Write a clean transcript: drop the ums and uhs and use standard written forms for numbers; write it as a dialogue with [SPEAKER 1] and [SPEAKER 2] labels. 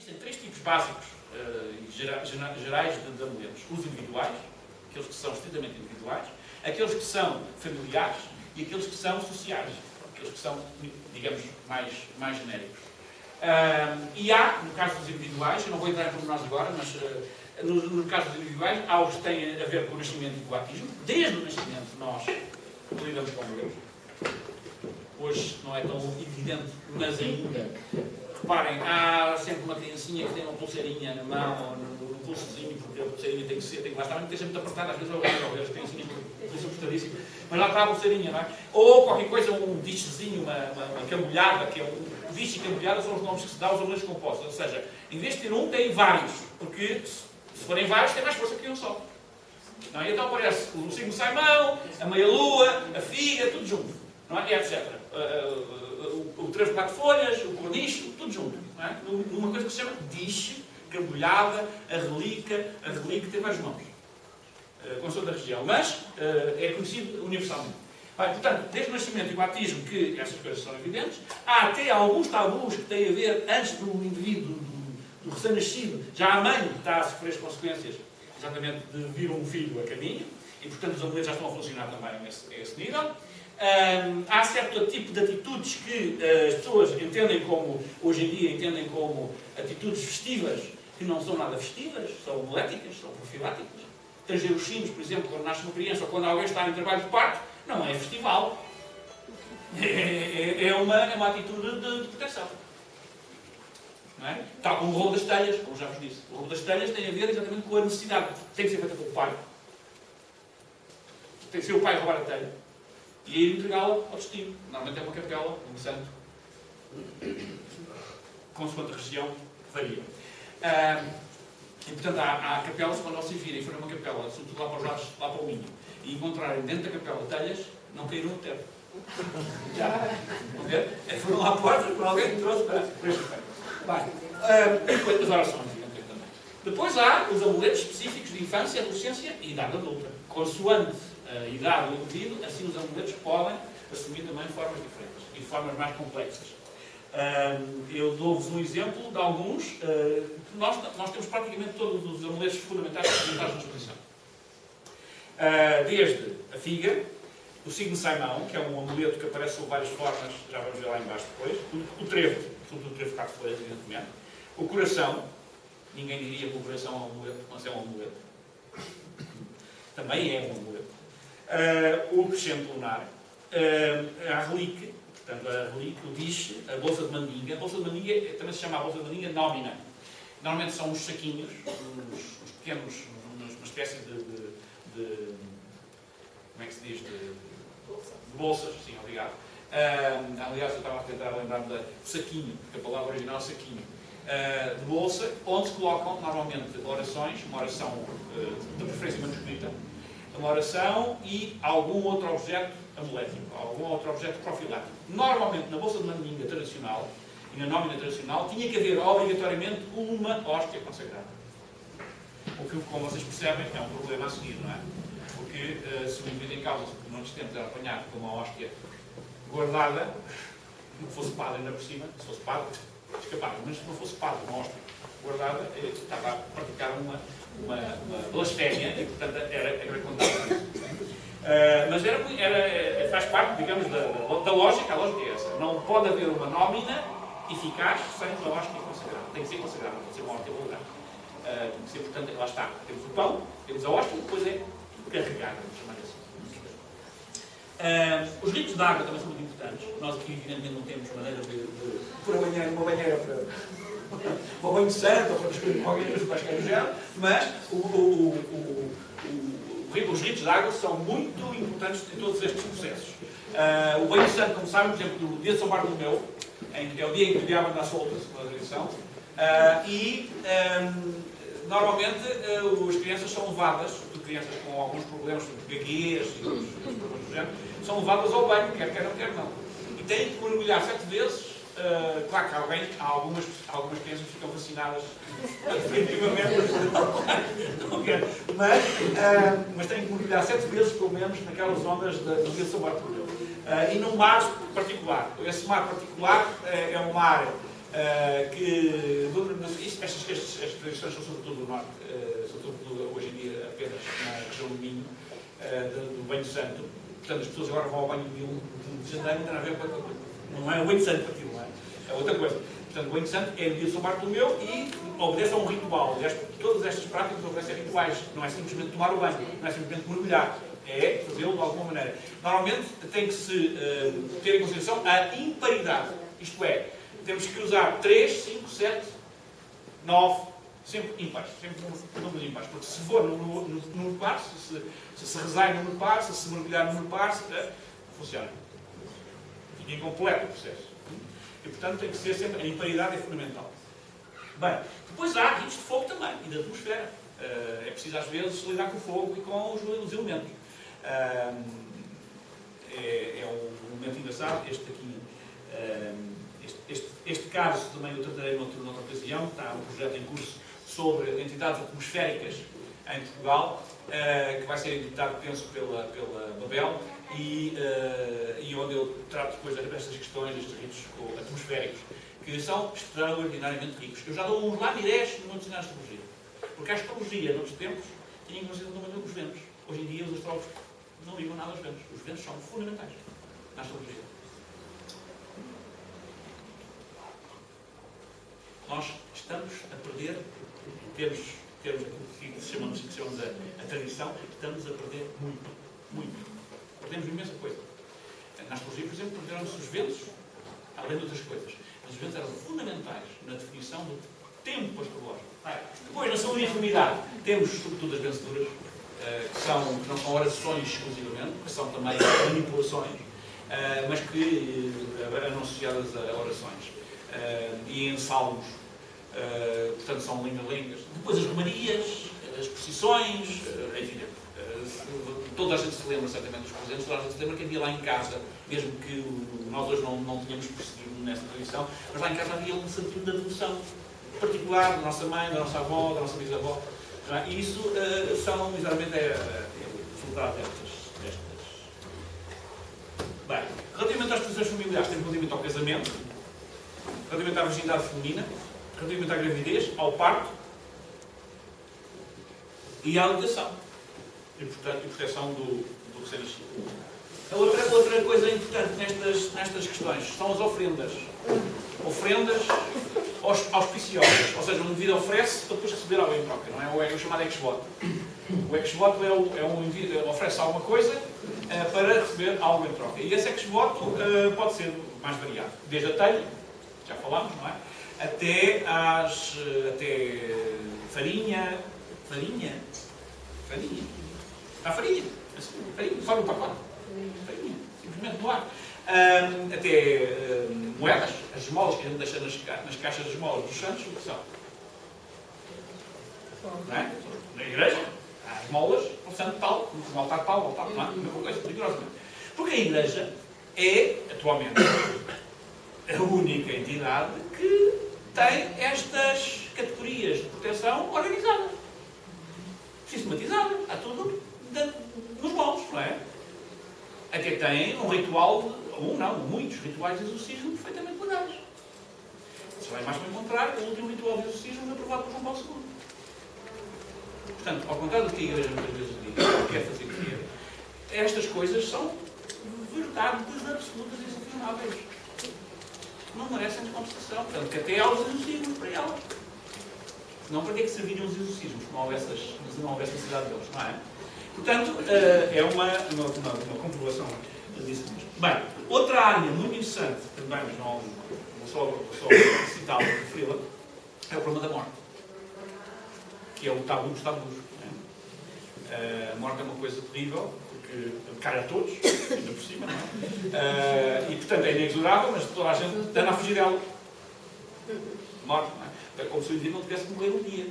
[SPEAKER 1] Existem três tipos básicos gerais de amuletos. Os individuais, aqueles que são estritamente individuais, aqueles que são familiares e aqueles que são sociais, aqueles que são, digamos, mais genéricos. E há, no caso dos individuais, eu não vou entrar em pormenores agora, mas no caso dos individuais, há os que têm a ver com o nascimento e com o batismo. Desde o nascimento nós lidamos com Deus. Hoje não é tão evidente, mas ainda. Reparem, há sempre uma criancinha que tem uma pulseirinha na mão, ou no pulsozinho, porque a pulseirinha tem que lá estar, tem que ser muito apertada, às vezes eu as criancinhas são assustadíssimas, mas lá está a pulseirinha, não é? Ou qualquer coisa, um dichezinho, uma cambolhada, que é um diche e cambolhada são os nomes que se dá aos amuletos compostos. Ou seja, em vez de ter um, tem vários, porque se forem vários, tem mais força que um só. Não é? Então aparece o signo de Saimão, a meia-lua, a figa, tudo junto, não é? E etc. O trevo de 4 folhas, o cornicho, tudo junto. Não é? Numa coisa que se chama diche, cambolhada, a relíquia tem vários nomes, consoante da região, mas é conhecido universalmente. Bem, portanto, desde o nascimento e o batismo, que essas coisas são evidentes, há até alguns tabus que têm a ver, antes do indivíduo, do recém-nascido, já a mãe está a sofrer as consequências, exatamente, de vir um filho a caminho, e portanto os amuletos já estão a funcionar também a esse nível. Há certo tipo de atitudes que as pessoas entendem como, hoje em dia, entendem como atitudes festivas, que não são nada festivas, são amuléticas, são profiláticas. Trazer os sinos, por exemplo, quando nasce uma criança ou quando alguém está em trabalho de parto, não é festival. É uma atitude de proteção. Não é? Tal como o rolo das telhas, como já vos disse. O rolo das telhas tem a ver exatamente com a necessidade. Tem que ser feita pelo pai. Tem que ser o pai a roubar a telha. E ir entregá-la ao destino. Normalmente é uma capela, um santo. Consoante a região, varia. E portanto há capelas, quando vocês virem e forem uma capela, sobretudo lá para os lados, lá para o Minho, e encontrarem dentro da capela telhas, não caíram no teto. Já? Vão ver? Foram lá à porta, por alguém que trouxe para este efeito. Bem, depois as orações, também. Depois há os amuletos específicos de infância, adolescência e idade adulta. Consoante a idade do indivíduo, assim os amuletos podem assumir também formas diferentes e formas mais complexas. Eu dou-vos um exemplo de alguns. Nós temos praticamente todos os amuletos fundamentais apresentados na exposição. Desde a figa, o signo de Saimão, que é um amuleto que aparece sob várias formas, já vamos ver lá embaixo depois. O trevo, sobretudo o trevo de 4 folhas, evidentemente. O coração, ninguém diria que o coração é um amuleto, mas é um amuleto. Também é um amuleto. O crescente lunar, a relíquia, portanto, a relíquia, o diche, a bolsa de mandinga. A bolsa de mandinga também se chama a bolsa de mandinga nómina. Normalmente são uns saquinhos, uns pequenos, uma espécie de como é que se diz? De bolsas, sim, obrigado. Aliás, eu estava a tentar lembrar-me do saquinho, porque a palavra original é saquinho. De bolsa, onde se colocam normalmente orações, uma oração de preferência manuscrita, uma oração e algum outro objeto amulético, algum outro objeto profilático. Normalmente, na bolsa de mandinga tradicional e na nómina tradicional, tinha que haver obrigatoriamente uma hóstia consagrada. O que, como vocês percebem, é um problema a seguir, não é? Porque se o indivíduo em causa não tenta apanhar com uma hóstia guardada, não fosse padre ainda por cima, se fosse padre, escapava, mas se não fosse padre, uma hóstia guardada, estava a praticar uma blasfémia e, portanto, era condenado. Mas faz parte, digamos, da lógica. A lógica é essa. Não pode haver uma nómina eficaz sem uma hóstia consagrada. Tem que ser consagrada, não pode ser uma hóstia vulgar. Tem que ser, portanto, lá está. Temos o pão, temos a hóstia, depois é carregar, vamos chamar assim. Os ritos de água também são muito importantes. Nós aqui, evidentemente, não temos maneira de pôr uma banheira para o banho de santo ou para descobrir qualquer coisa quaisquer do género, mas os ritos de água são muito importantes em todos estes processos. O banho de santo, como sabem, por exemplo, no dia de São Bartolomeu, é o dia em que o diabo anda solto, segundo a tradição, normalmente as crianças são levadas, crianças com alguns problemas de gaguez e problemas do género, são levadas ao banho, quer queiram, quer não. E têm que mergulhar 7 vezes. Claro que algumas crianças ficam vacinadas definitivamente, mas têm que mergulhar 7 vezes, pelo menos, naquelas ondas do dia de São Bartolomeu. E num mar particular. Esse mar particular é um mar que... estas tradições são sobretudo do norte, sobretudo hoje em dia apenas na região do Minho, do Banho Santo. Portanto, as pessoas agora vão ao banho de janeiro, não tem nada a ver com. Não é o Banho Santo para aquilo, não é? É outra coisa. Portanto, o Banho Santo é no dia de São Bartolomeu e obedece a um ritual. Aliás, todas estas práticas obedecem a rituais. Não é simplesmente tomar o banho, não é simplesmente mergulhar. É fazê-lo de alguma maneira. Normalmente tem que se ter em consideração a imparidade. Isto é, temos que usar 3, 5, 7, 9, sempre impares, sempre números impares. Porque se for no número par, se rezar no número par, se mergulhar no número par, funciona. Fica incompleto o processo. E, portanto, tem que ser sempre, a imparidade é fundamental. Bem, depois há ritos de fogo também, e da atmosfera. É preciso, às vezes, lidar com o fogo e com os elementos. É um momento engraçado, este aqui. Este caso também eu tratarei noutra ocasião. Está um projeto em curso sobre entidades atmosféricas em Portugal, que vai ser editado, penso, pela Babel, e onde eu trato depois destas questões, destes ritos atmosféricos, que são extraordinariamente ricos. Eu já dou uns lamirés no meu ensinar astrologia. Porque a astrologia, noutros tempos, tinha que fazer os ventos. Hoje em dia, os astrólogos não ligam nada aos ventos. Os ventos são fundamentais na astrologia. Nós estamos a perder, temos aquilo que chamamos a tradição, estamos a perder muito. Perdemos imensa coisa. Na astrologia, por exemplo, perderam-se os ventos, além de outras coisas. Mas os ventos eram fundamentais na definição do tempo astrológico. Depois, na saúde e enfermidade, temos, sobretudo, as vencedoras, que não são orações exclusivamente, que são também manipulações, mas que eram associadas a orações. E em salmos, portanto, são lengas. Depois as romarias, as procissões, enfim, toda a gente se lembra certamente dos presentes, toda a gente se lembra que havia lá em casa, mesmo que nós hoje não tínhamos percebido nessa tradição, mas lá em casa havia um sentido de devoção particular da nossa mãe, da nossa avó, da nossa bisavó. E isso são, exatamente, o resultado destas. Bem, relativamente às posições familiares, temos relativamente ao casamento, relativamente à virgindade feminina, relativamente à gravidez, ao parto e à alimentação e proteção do recém-nascido. Outra coisa importante nestas questões são as ofrendas. Ofrendas auspiciosas, ou seja, um indivíduo oferece para depois receber algo em troca, não é? O chamado ex-voto. O ex-voto é um indivíduo oferece alguma coisa para receber algo em troca. E esse ex-voto pode ser mais variado. Desde a telha, já falámos, não é? Até farinha. Há farinha. Farinha, fora do pacote. Farinha, simplesmente no ar. Até moedas, as esmolas que a gente deixa nas caixas de esmolas dos santos, o que são? Não é? Na igreja, há esmolas, o santo tal, no altar tal, não é? Uma coisa rigorosamente. Porque a igreja é, atualmente, a única entidade que tem estas categorias de proteção organizadas, sistematizadas, há tudo nos moldes, não é? Até tem um ritual, muitos rituais de exorcismo perfeitamente legais. Você vai mais para encontrar o último ritual de exorcismo aprovado por João Paulo II. Portanto, ao contrário do que a Igreja muitas vezes diz, quer fazer crer, estas coisas são verdades absolutas e insuficináveis. Não merecem contestação. Portanto, que até há os exorcismos para elas. Não para que serviriam os exorcismos, se não houvesse necessidade deles, não é? Portanto, é uma comprovação disso mesmo. Bem, outra área muito interessante, também, mas não vou só citá-la, referi-la, é o problema da morte, que é o tabu dos tabus. A morte é uma coisa terrível, porque cai a todos, ainda por cima, não é? E, portanto, é inexorável, mas toda a gente anda a fugir dela. Morte, não é? É como se o indivíduo não tivesse que morrer um dia.